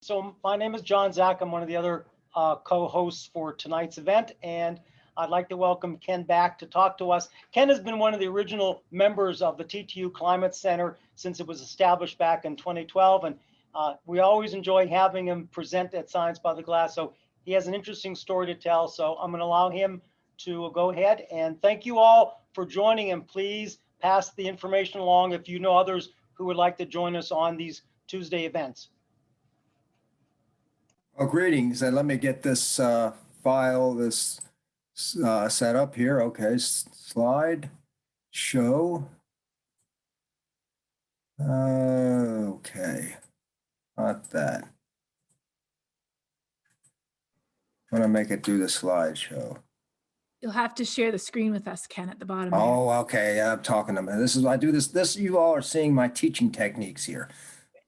So my name is John Zach. I'm one of the other co-hosts for tonight's event, and I'd like to welcome Ken back to talk to us. Ken has been one of the original members of the TTU Climate Center since it was established back in 2012, and we always enjoy having him present at Science by the Glass. So he has an interesting story to tell. So I'm going to allow him to go ahead, and thank you all for joining him. Please pass the information along if you know others who would like to join us on these Tuesday events. Oh, greetings, and let me get this file, set up here. Okay, slide, show. Okay, not that. I'm gonna make it do the slideshow. You'll have to share the screen with us, Ken, at the bottom. Oh, okay, I'm talking to me. I do this, you all are seeing my teaching techniques here.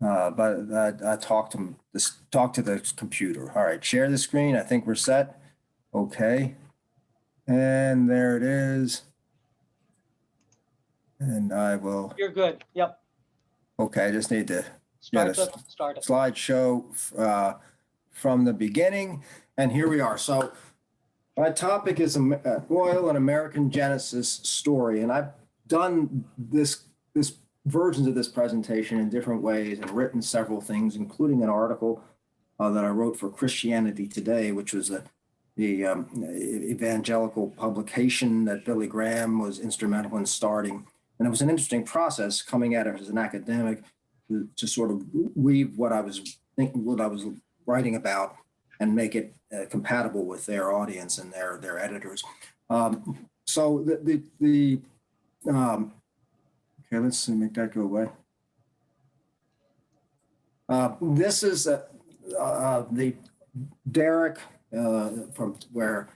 But I talk to the computer. All right, share the screen. I think we're set. Okay. And there it is. And I will. You're good. Yep. Okay, I just need to Start get a it. slideshow from the beginning. And here we are. So my topic is oil and American Genesis story. And I've done this versions of this presentation in different ways and written several things, including an article that I wrote for Christianity Today, which was the evangelical publication that Billy Graham was instrumental in starting. And it was an interesting process coming at it as an academic to sort of weave what I was thinking, what I was writing about, and make it compatible with their audience and their editors. Okay, let's see, make that go away. This is the Derrick from where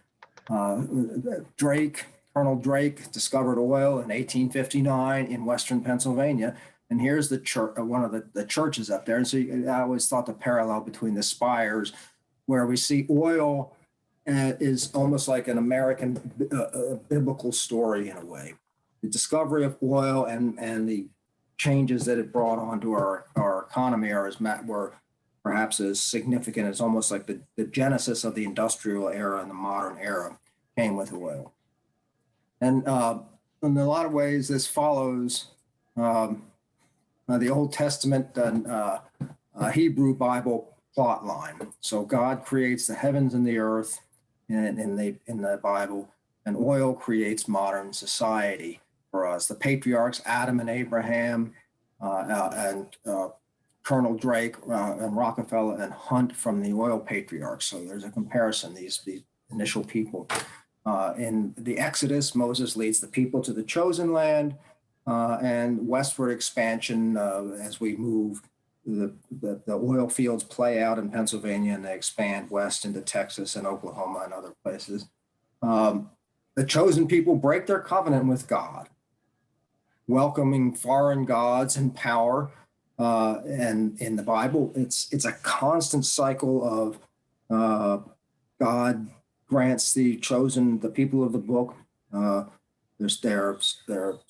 Colonel Drake discovered oil in 1859 in Western Pennsylvania. And here's the church, one of the churches up there. And so I always thought the parallel between the spires, where we see oil is almost like an American biblical story in a way. The discovery of oil and the changes that it brought onto our economy were perhaps as significant as almost like the genesis of the industrial era and the modern era came with oil. And in a lot of ways, this follows the Old Testament and Hebrew Bible plot line. So God creates the heavens and the earth in the Bible, and oil creates modern society. For us, the patriarchs, Adam and Abraham, and Colonel Drake and Rockefeller and Hunt from the oil patriarchs. So there's a comparison, these initial people. In the Exodus, Moses leads the people to the chosen land and westward expansion as we move. The oil fields play out in Pennsylvania and they expand west into Texas and Oklahoma and other places. The chosen people break their covenant with God, welcoming foreign gods and power. And in the Bible, it's a constant cycle of God grants the chosen, the people of the book, there's their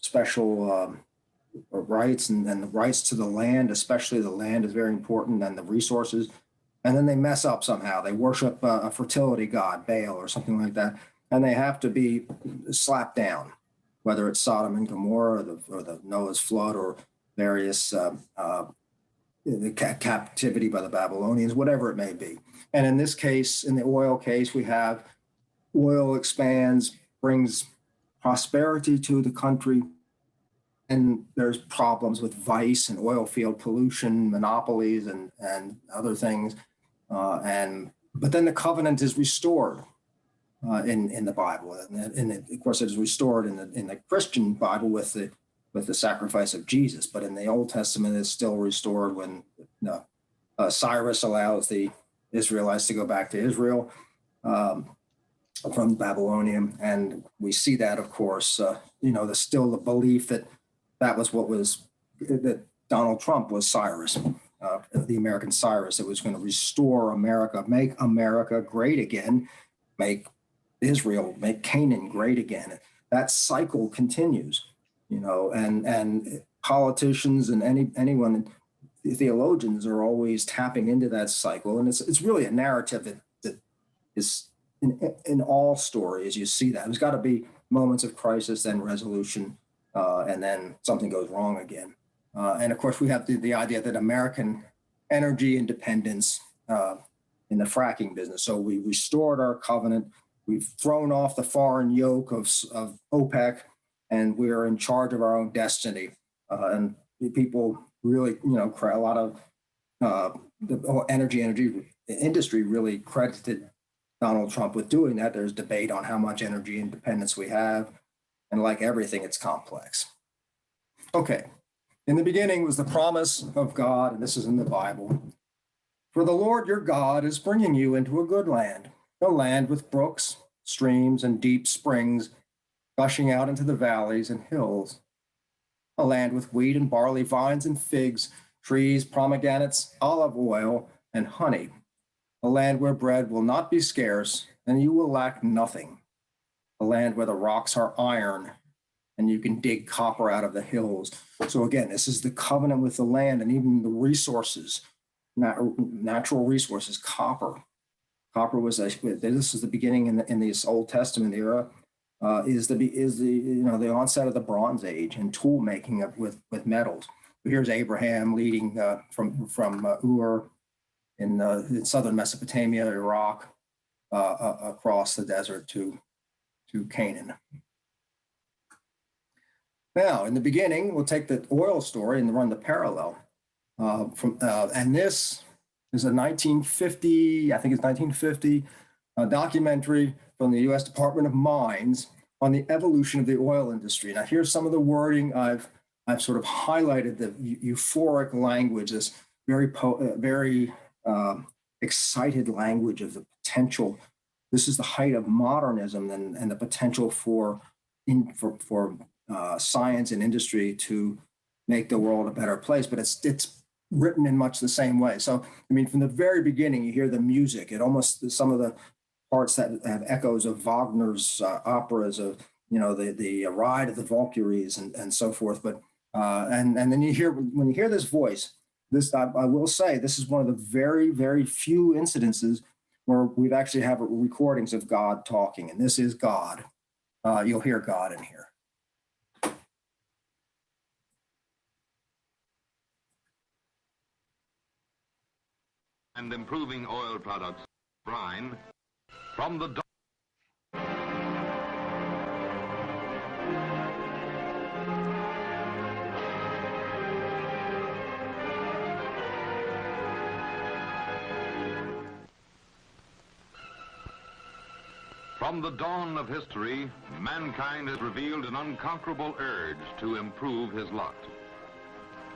special rights and the rights to the land, especially the land is very important, and the resources. And then they mess up somehow. They worship a fertility god, Baal or something like that, and they have to be slapped down, whether it's Sodom and Gomorrah or the Noah's flood or various the captivity by the Babylonians, whatever it may be. And in this case, in the oil case, we have oil expands, brings prosperity to the country, and there's problems with vice and oil field pollution, monopolies, and other things. But then the covenant is restored in the Bible, and of course it is restored in the Christian Bible with the sacrifice of Jesus. But in the Old Testament, it's still restored when Cyrus allows the Israelites to go back to Israel from Babylonian, and we see that, of course, there's still the belief that Donald Trump was Cyrus, the American Cyrus, that was going to restore America, make America great again, make Israel, make Canaan great again. That cycle continues, and politicians and anyone, theologians are always tapping into that cycle, and it's really a narrative that is in all stories. You see that there's got to be moments of crisis, then resolution, and then something goes wrong again. And of course, we have the idea that American energy independence in the fracking business. So we restored our covenant. We've thrown off the foreign yoke of OPEC, and we're in charge of our own destiny. And people really, a lot of the energy industry really credited Donald Trump with doing that. There's debate on how much energy independence we have. And like everything, it's complex. Okay. In the beginning was the promise of God, and this is in the Bible. For the Lord your God is bringing you into a good land, a land with brooks, streams, and deep springs gushing out into the valleys and hills, a land with wheat and barley, vines and figs, trees, pomegranates, olive oil, and honey, a land where bread will not be scarce and you will lack nothing, a land where the rocks are iron and you can dig copper out of the hills. So again, this is the covenant with the land and even the resources, natural resources, copper. Copper was this is the beginning in this Old Testament era, is the onset of the Bronze Age and tool making with metals. But here's Abraham leading from Ur in southern Mesopotamia, Iraq, across the desert to Canaan. Now, in the beginning, we'll take the oil story and run the parallel. And this is a 1950, I think it's 1950, documentary from the U.S. Department of Mines on the evolution of the oil industry. Now, here's some of the wording I've sort of highlighted, the euphoric language, this very excited language of the potential. This is the height of modernism and the potential for science and industry to make the world a better place, but it's written in much the same way. So, I mean, from the very beginning, you hear the music. It almost, some of the parts that have echoes of Wagner's operas of, the Ride of the Valkyries and so forth. But, and then when you hear this voice, I will say, this is one of the very, very few incidences where we've actually have recordings of God talking, and this is God. You'll hear God in here. And improving oil products, brine, from the dawn of history, mankind has revealed an unconquerable urge to improve his lot.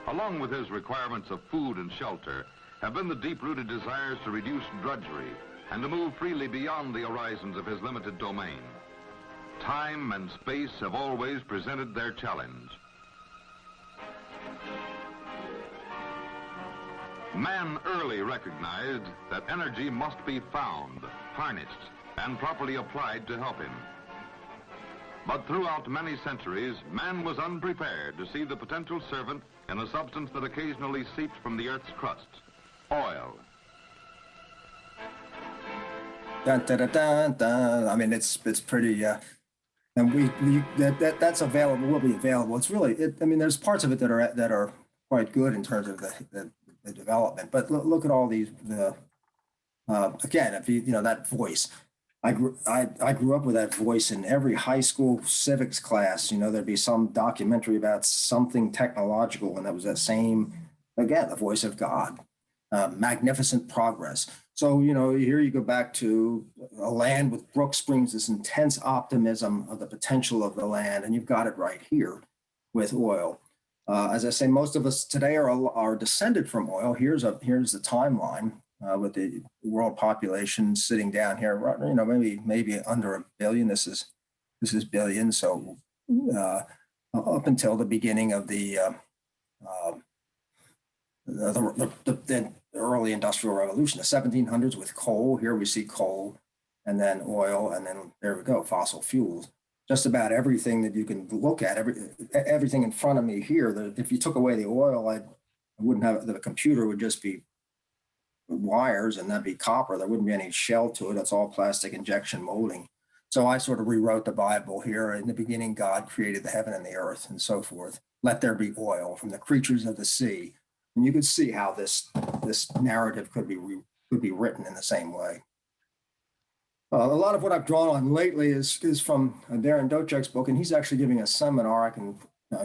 Along with his requirements of food and shelter have been the deep-rooted desires to reduce drudgery and to move freely beyond the horizons of his limited domain. Time and space have always presented their challenge. Man early recognized that energy must be found, harnessed, and properly applied to help him. But throughout many centuries, man was unprepared to see the potential servant in a substance that occasionally seeps from the earth's crust. Oil. Dun, dun, dun, dun, dun. I mean, it's pretty, and that's available, will be available. It's really, there's parts of it that are quite good in terms of the development. But look at all these. Again, if that voice, I grew up with that voice in every high school civics class. There'd be some documentary about something technological, and that was that same, again, the voice of God. Magnificent progress. So, here you go back to a land with brook springs, this intense optimism of the potential of the land, and you've got it right here with oil. As I say, most of us today are descended from oil. Here's the timeline with the world population sitting down here. Maybe under 1 billion. This is billion. So up until the beginning of the early industrial revolution, the 1700s with coal. Here we see coal, and then oil, and then there we go, fossil fuels. Just about everything that you can look at, everything in front of me here. If you took away the oil, I wouldn't have, the computer would just be wires and that'd be copper. There wouldn't be any shell to it. It's all plastic injection molding. So I sort of rewrote the Bible here. In the beginning, God created the heaven and the earth and so forth. Let there be oil from the creatures of the sea. And you could see how this narrative could be written in the same way. A lot of what I've drawn on lately is from Darren Dochuk's book, and he's actually giving a seminar. I can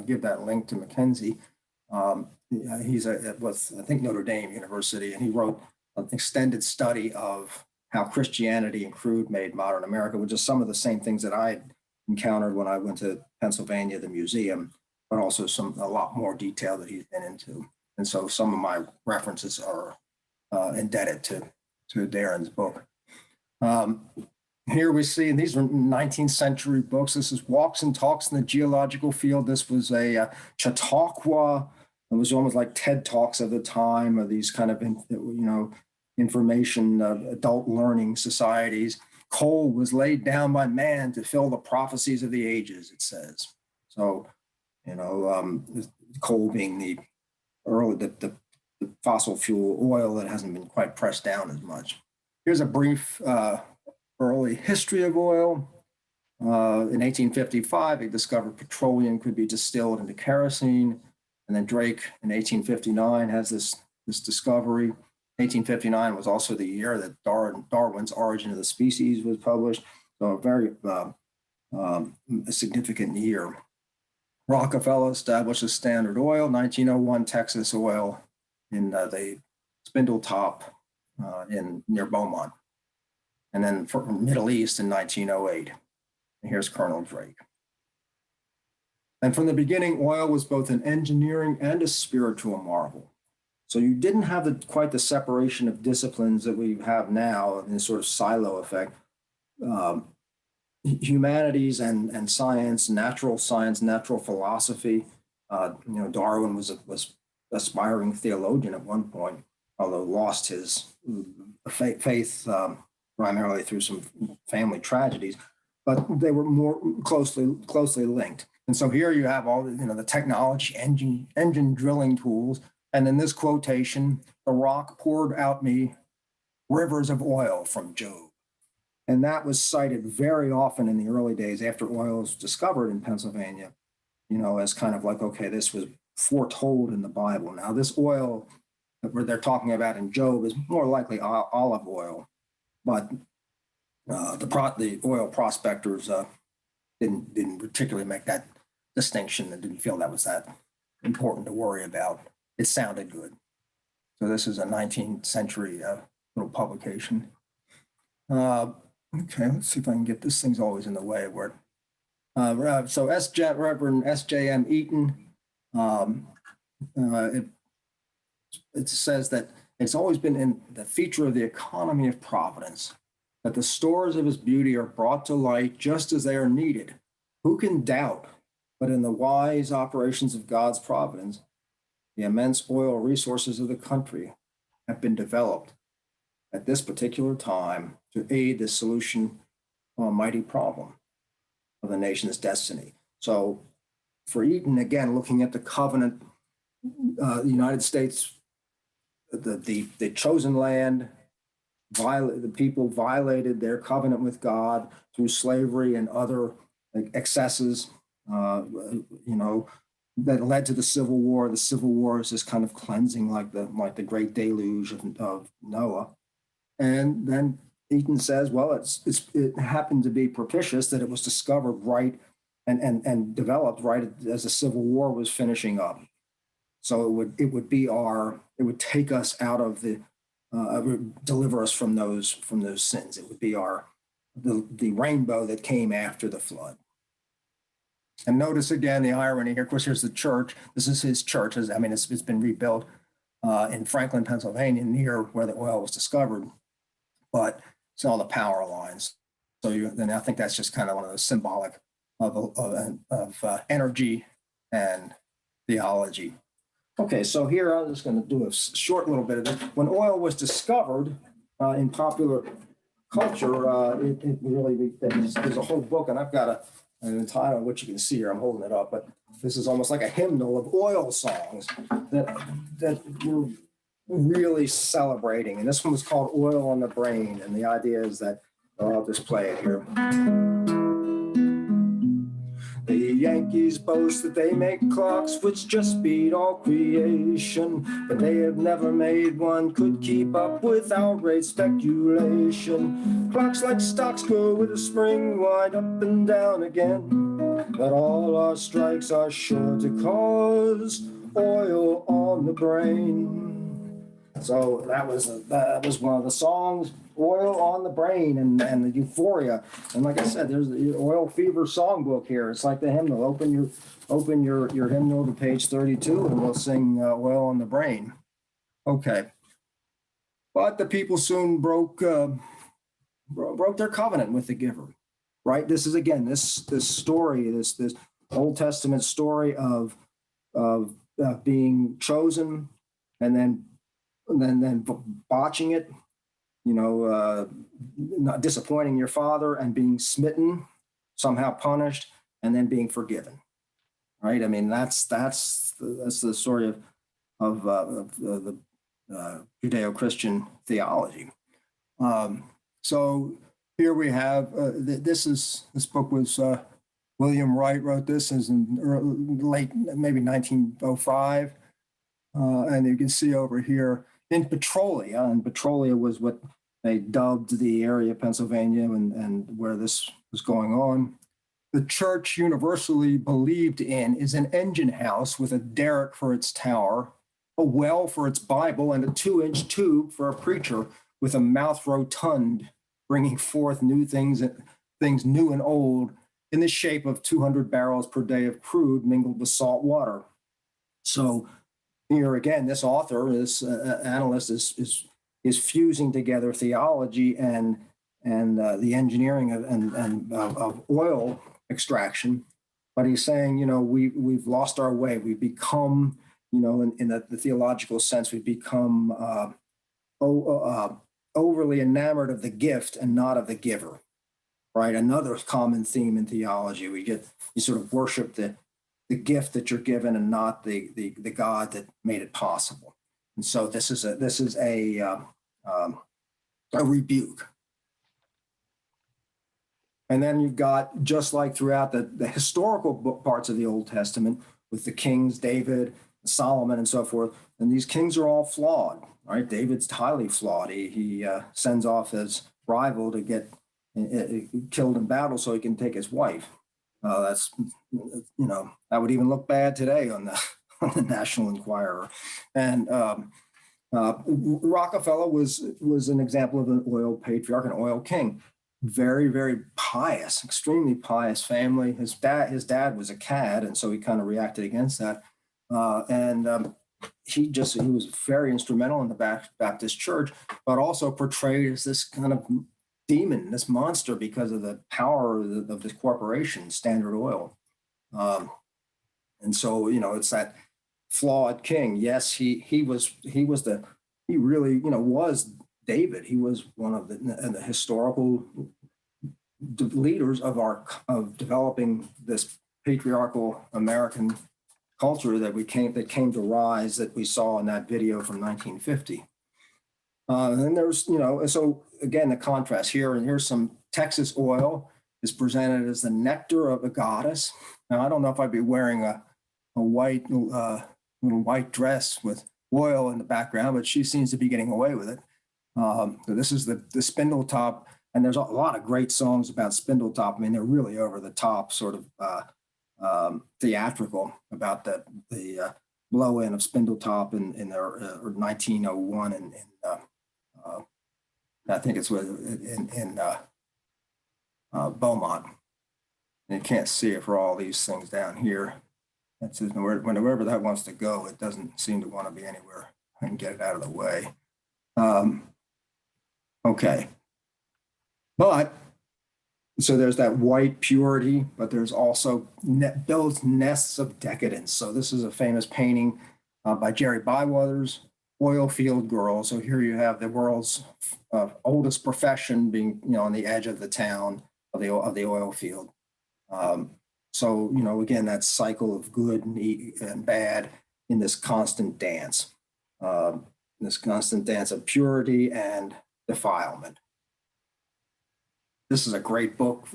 give that link to Mackenzie. He's with, I think, Notre Dame University, and he wrote an extended study of how Christianity and crude made modern America, which is some of the same things that I encountered when I went to Pennsylvania, the museum, but also a lot more detail that he's been into. And so some of my references are indebted to Darren's book. Here we see, and these are 19th century books. This is Walks and Talks in the Geological Field. This was a Chautauqua. It was almost like TED Talks of the time, or these kind of, information, adult learning societies. Coal was laid down by man to fill the prophecies of the ages, it says. So, coal being the fossil fuel oil that hasn't been quite pressed down as much. Here's a brief early history of oil. In 1855, they discovered petroleum could be distilled into kerosene. And then Drake in 1859 has this discovery. 1859 was also the year that Darwin's Origin of the Species was published. So a very significant year. Rockefeller established a Standard Oil, 1901 Texas Oil in the Spindle Top near Beaumont. And then for Middle East in 1908. And here's Colonel Drake. And from the beginning, oil was both an engineering and a spiritual marvel. So you didn't have quite the separation of disciplines that we have now in this sort of silo effect. Humanities and science, natural philosophy. Darwin was aspiring theologian at one point, although lost his faith primarily through some family tragedies, but they were more closely linked. And so here you have all the technology, engine drilling tools. And in this quotation, the rock poured out me rivers of oil from Job. And that was cited very often in the early days after oil was discovered in Pennsylvania, as kind of like, okay, this was foretold in the Bible. Now this oil that they're talking about in Job is more likely olive oil, but the oil prospectors didn't particularly make that distinction and didn't feel that was that important to worry about. It sounded good. So this is a 19th century little publication. Okay, let's see if I can get this. Thing's always in the way. So Reverend S.J.M. Eaton, it says that it's always been in the feature of the economy of providence that the stores of his beauty are brought to light just as they are needed. Who can doubt? But in the wise operations of God's providence, the immense oil resources of the country have been developed at this particular time to aid the solution of a mighty problem of the nation's destiny. So for Eaton, again, looking at the covenant, the United States, the chosen land, the people violated their covenant with God through slavery and other excesses, that led to the Civil War. The Civil War is this kind of cleansing, like the great deluge of Noah. And then Eaton says, well, it happened to be propitious that it was discovered right and developed right as the Civil War was finishing up. So it would take us out of deliver us from those sins. It would be the rainbow that came after the flood. And notice again the irony here. Of course, here's the church. This is his church. It's been rebuilt in Franklin, Pennsylvania, near where the oil was discovered. But it's all the power lines. So then I think that's just kind of one of those symbolic of energy and theology. Okay, so here I'm just going to do a short little bit of it. When oil was discovered in popular culture, it really there's a whole book, and I've got an title, which you can see here. I'm holding it up, but This is almost like a hymnal of oil songs that we're really celebrating. And this one was called Oil on the Brain. And the idea is that, I'll just play it here. The Yankees boast that they make clocks which just beat all creation, but they have never made one could keep up with outraged speculation. Clocks like stocks go with a spring, wind up and down again, but all our strikes are sure to cause oil on the brain. So that was one of the songs, Oil on the Brain, and the euphoria. And like I said, there's the Oil Fever songbook here. It's like the hymnal. Open your hymnal to page 32 and we'll sing Oil on the Brain. Okay. But the people soon broke their covenant with the giver, right? This is, again, this story, this Old Testament story of being chosen and then botching it, not disappointing your father and being smitten, somehow punished, and then being forgiven, right? I mean, that's the story of the Judeo-Christian theology. So here we have this book was William Wright wrote this as in late maybe 1905, and you can see over here in Petrolia, and Petrolia was what they dubbed the area of Pennsylvania and where this was going on. The church universally believed in is an engine house with a derrick for its tower, a well for its Bible, and a 2-inch tube for a preacher with a mouth rotund, bringing forth things new and old in the shape of 200 barrels per day of crude mingled with salt water. So here again, this author, this analyst is fusing together theology and the engineering of oil extraction, but he's saying, we've lost our way. We've become, in the theological sense, we've become overly enamored of the gift and not of the giver, right? Another common theme in theology, you sort of worship the gift that you're given and not the God that made it possible. And so this is a rebuke. And then you've got, just like throughout the historical parts of the Old Testament with the kings, David, Solomon, and so forth, and these kings are all flawed, right? David's highly flawed. He sends off his rival to get killed in battle so he can take his wife. That's, that would even look bad today on the National Enquirer. And Rockefeller was an example of an oil patriarch, an oil king. Very, very pious, extremely pious family. His dad was a cad, and so he kind of reacted against that. He was very instrumental in the Baptist church, but also portrayed as this kind of demon, this monster, because of the power of this corporation, Standard Oil. And so, it's that flawed king. Yes, he really was David. He was one of the historical leaders of developing this patriarchal American culture that came to rise, that we saw in that video from 1950. And then there's, so again, the contrast here, and here's some Texas oil is presented as the nectar of a goddess. Now, I don't know if I'd be wearing a white, little white dress with oil in the background, but she seems to be getting away with it. So this is the Spindle Top, and there's a lot of great songs about Spindle Top. I mean, they're really over the top, sort of theatrical about the blow in of Spindle Top in their 1901, and I think it's in Beaumont. And you can't see it for all these things down here. That's wherever that wants to go, it doesn't seem to want to be anywhere. I can get it out of the way. Okay. But, so there's that white purity, but there's also those nests of decadence. So this is a famous painting by Jerry Bywater's Oil Field Girl. So here you have the world's oldest profession being, on the edge of the town of the oil field. So, again, that cycle of good and bad in this constant dance, of purity and defilement. This is a great book,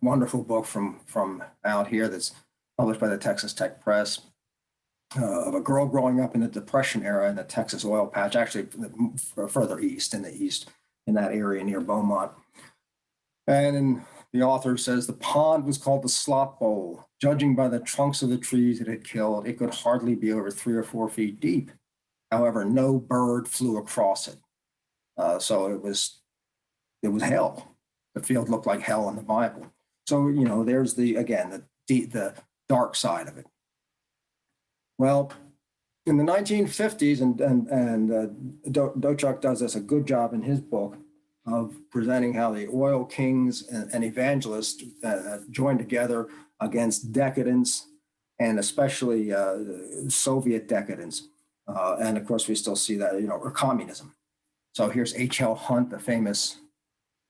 wonderful book from out here that's published by the Texas Tech Press, of a girl growing up in the Depression era in the Texas oil patch, actually further east, in that area near Beaumont. And the author says the pond was called the Slop Bowl. Judging by the trunks of the trees it had killed, it could hardly be over 3 or 4 feet deep. However, no bird flew across it. So it was hell. The field looked like hell in the Bible. So, there's the dark side of it. Well, in the 1950s, and Dochuk does this a good job in his book of presenting how the oil kings and evangelists joined together against decadence, and especially Soviet decadence. And of course, we still see that, or communism. So here's H.L. Hunt, the famous,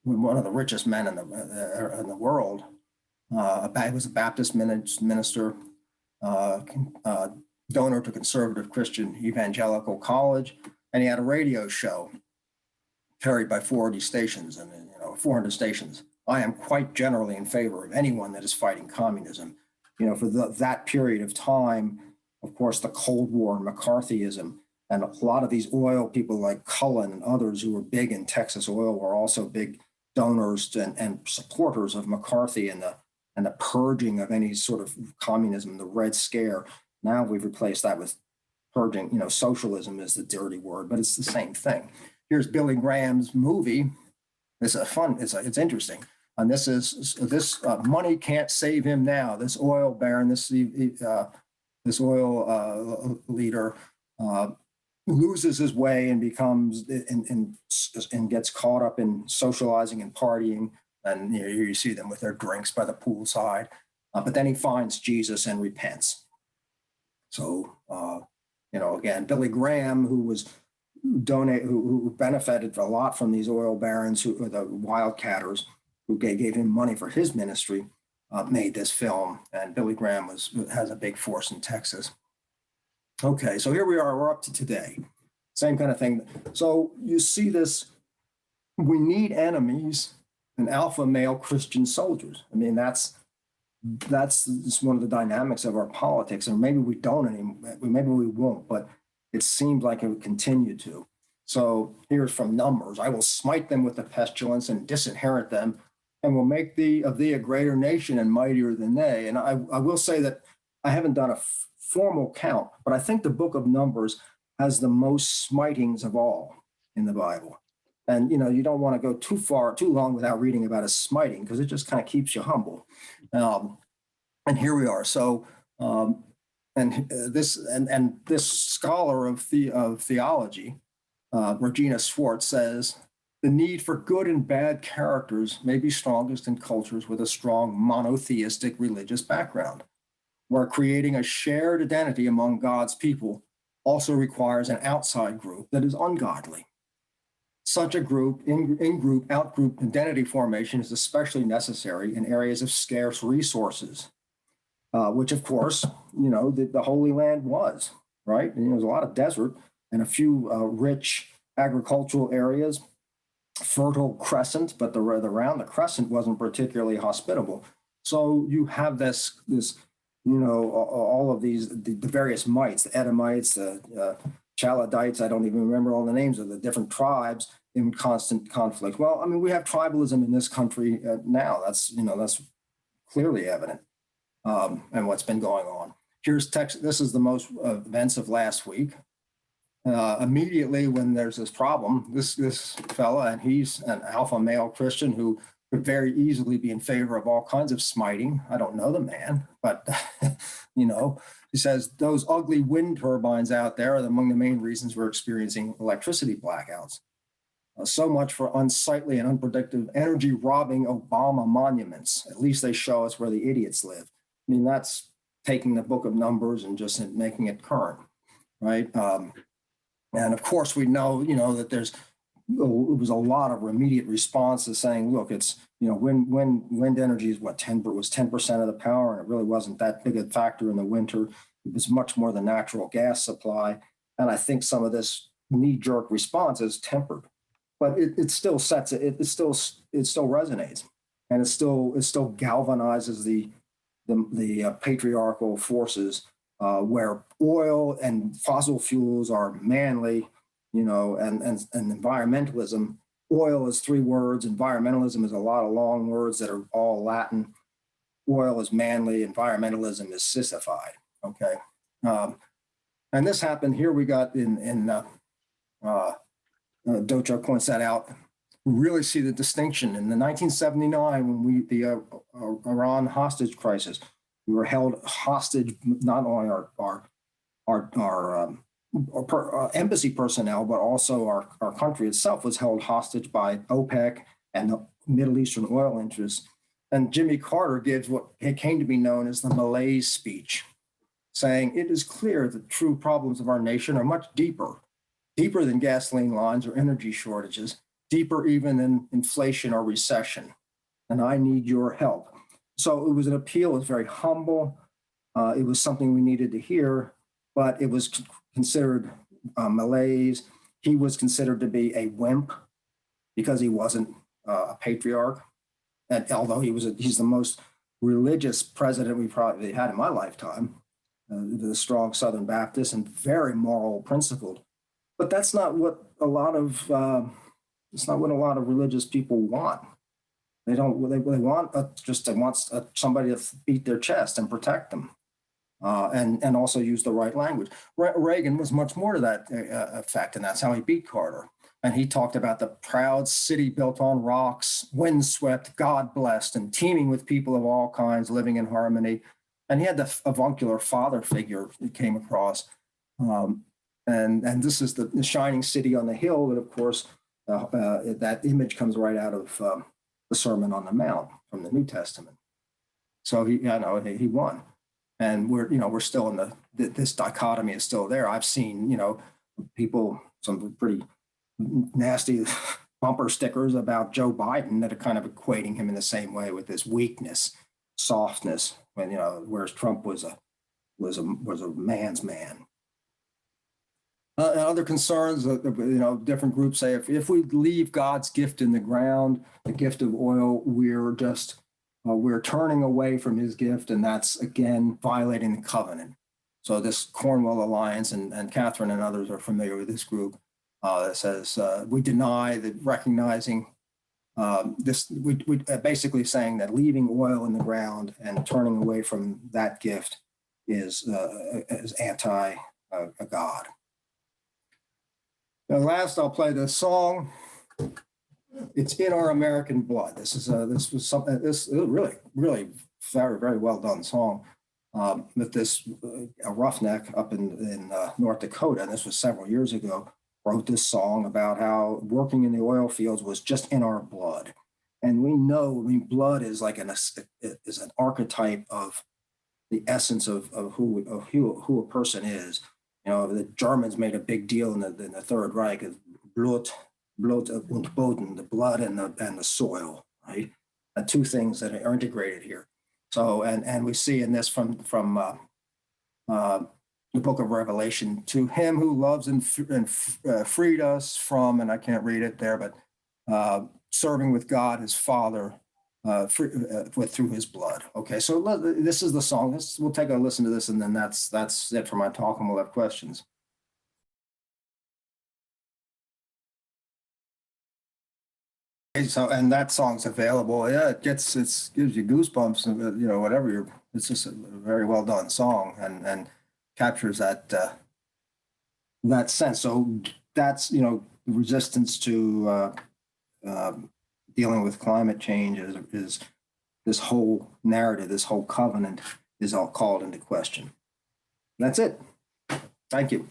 one of the richest men in the world. He was a Baptist minister, donor to Conservative Christian Evangelical College, and he had a radio show carried by 400 stations. I am quite generally in favor of anyone that is fighting communism. For that period of time, of course, the Cold War and McCarthyism, and a lot of these oil people like Cullen and others who were big in Texas oil were also big donors and supporters of McCarthy and the purging of any sort of communism, the Red Scare. Now we've replaced that with purging. Socialism is the dirty word, but it's the same thing. Here's Billy Graham's movie. It's interesting. And this money can't save him now. This oil baron, this oil leader loses his way and becomes and gets caught up in socializing and partying. And here you see them with their drinks by the poolside. But then he finds Jesus and repents. So, again, Billy Graham, who benefited a lot from these oil barons, the wildcatters, who gave him money for his ministry, made this film. And Billy Graham has a big force in Texas. Okay, so here we are. We're up to today. Same kind of thing. So you see this. We need enemies and alpha male Christian soldiers. I mean, that's just one of the dynamics of our politics, and maybe we don't anymore. Maybe we won't, but it seems like it would continue to. So here's from Numbers: I will smite them with the pestilence and disinherit them, and will make of thee a greater nation and mightier than they. And I will say that I haven't done a formal count, but I think the book of Numbers has the most smitings of all in the Bible. And, you don't want to go too long without reading about a smiting, because it just kind of keeps you humble. And here we are. So, this scholar of theology, Regina Schwartz, says, the need for good and bad characters may be strongest in cultures with a strong monotheistic religious background, where creating a shared identity among God's people also requires an outside group that is ungodly. Such a group, in-group, out-group identity formation is especially necessary in areas of scarce resources, which, of course, the Holy Land was, right? And there's a lot of desert and a few rich agricultural areas, fertile crescent, but around the crescent wasn't particularly hospitable. So you have this all of these, the various mites, the Edomites, the Chaladites, I don't even remember all the names of the different tribes in constant conflict. Well, I mean, we have tribalism in this country now. That's clearly evident, and what's been going on. Here's Texas. This is the most events of last week. Immediately when there's this problem, this fella, and he's an alpha male Christian who could very easily be in favor of all kinds of smiting. I don't know the man, but he says those ugly wind turbines out there are among the main reasons we're experiencing electricity blackouts. So much for unsightly and unpredictable energy robbing Obama monuments. At least they show us where the idiots live. I mean, that's taking the book of Numbers and just making it current, right? And of course, we know, that there's was a lot of immediate responses saying, look, it's, wind energy is what, 10% of the power, and it really wasn't that big a factor in the winter. It was much more the natural gas supply. And I think some of this knee-jerk response is tempered, but it still sets it. It still resonates, and it still galvanizes the patriarchal forces where oil and fossil fuels are manly, and environmentalism. Oil is 3 words. Environmentalism is a lot of long words that are all Latin. Oil is manly. Environmentalism is sissified. Okay. And this happened here. We got Dochuk points that out. We really see the distinction in the 1979 when the Iran hostage crisis. We were held hostage, not only our embassy personnel, but also our country itself was held hostage by OPEC and the Middle Eastern oil interests. And Jimmy Carter gives what came to be known as the Malays Speech, saying it is clear that true problems of our nation are much deeper than gasoline lines or energy shortages, deeper even than inflation or recession. And I need your help. So it was an appeal. It was very humble. It was something we needed to hear, but it was considered malaise. He was considered to be a wimp because he wasn't a patriarch. And although he's the most religious president we probably had in my lifetime, the strong Southern Baptist and very moral principled. But that's not what a lot of religious people want. They want somebody to beat their chest and protect them, and also use the right language. Reagan was much more to that effect, and that's how he beat Carter. And he talked about the proud city built on rocks, windswept, God-blessed, and teeming with people of all kinds living in harmony. And he had the avuncular father figure that came across. And this is the shining city on the hill. And of course, that image comes right out of the Sermon on the Mount from the New Testament. So he won. And we're still in this dichotomy is still there. I've seen, people, some pretty nasty bumper stickers about Joe Biden that are kind of equating him in the same way with this weakness, softness, when, whereas Trump was a man's man. And other concerns, different groups say if we leave God's gift in the ground, the gift of oil, we're turning away from his gift, and that's again violating the covenant. So this Cornwall Alliance and Catherine and others are familiar with this group that says we deny that recognizing this. We basically saying that leaving oil in the ground and turning away from that gift is anti God. Now, last, I'll play this song. It's in our American blood. This was a really, really very, very well done song. With this a roughneck up in North Dakota, and this was several years ago, wrote this song about how working in the oil fields was just in our blood. And we know, blood is like an archetype of the essence of who a person is. The Germans made a big deal in the Third Reich of Blut und Boden, the blood and the soil, right? The two things that are integrated here. So, and we see in this from the book of Revelation, to him who loves and freed us from, and I can't read it there, but serving with God his Father through his blood. Okay, so this is the song. We'll take a listen to this, and then that's it for my talk, and we'll have questions. So, and that song's available. Yeah, it gives you goosebumps. Whatever it's just a very well done song, and captures that sense. So that's resistance to dealing with climate change is this whole narrative, this whole covenant is all called into question. That's it. Thank you.